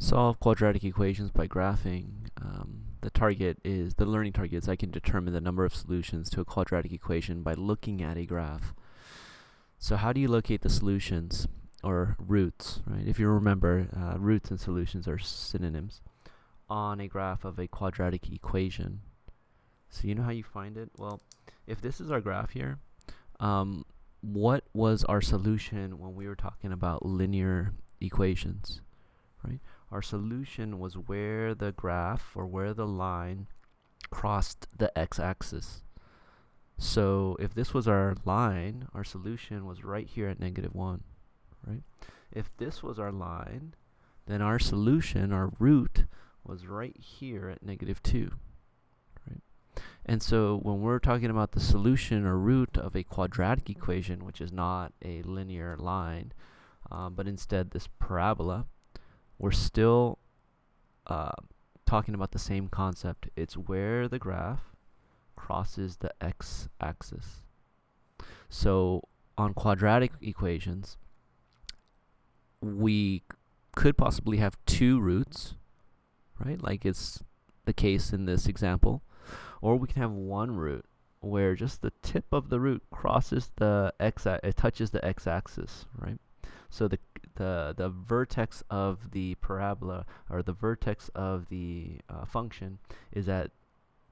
Solve quadratic equations by graphing. The learning target is I can determine the number of solutions to a quadratic equation by looking at a graph. So how do you locate the solutions or roots, right? If you remember, roots and solutions are synonyms on a graph of a quadratic equation. So you know how you find it? Well, if this is our graph here, what was our solution when we were talking about linear equations, right? Our solution was where the graph or where the line crossed the x-axis. So if this was our line, our solution was right here at -1, right? If this was our line, then our solution, our root, was right here at -2, right? And so when we're talking about the solution or root of a quadratic equation, which is not a linear line, but instead this parabola, we're still talking about the same concept. It's where the graph crosses the x-axis. So on quadratic equations, we could possibly have two roots, right? Like it's the case in this example. Or we can have one root where just the tip of the root crosses the it touches the x-axis, right? So the vertex of the parabola, or the vertex of the function, is at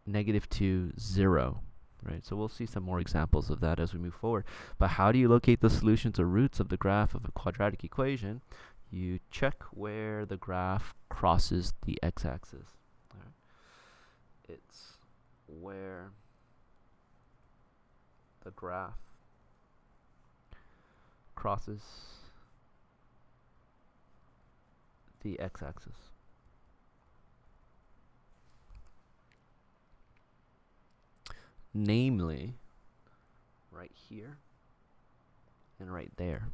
-2, 0, right? So we'll see some more examples of that as we move forward. But how do you locate the solutions or roots of the graph of a quadratic equation? You check where the graph crosses the x-axis. Right? It's where the graph crosses the x-axis. Namely, right here and right there.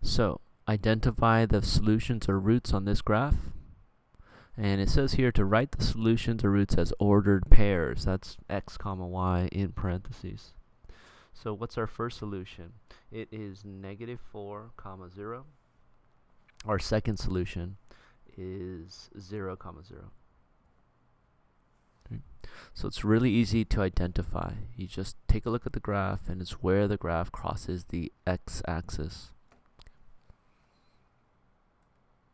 So, identify the solutions or roots on this graph. And it says here to write the solutions or roots as ordered pairs. That's x comma y in parentheses. So what's our first solution? It is -4, 0. Our second solution is 0, 0. Okay. So it's really easy to identify. You just take a look at the graph, and it's where the graph crosses the x-axis.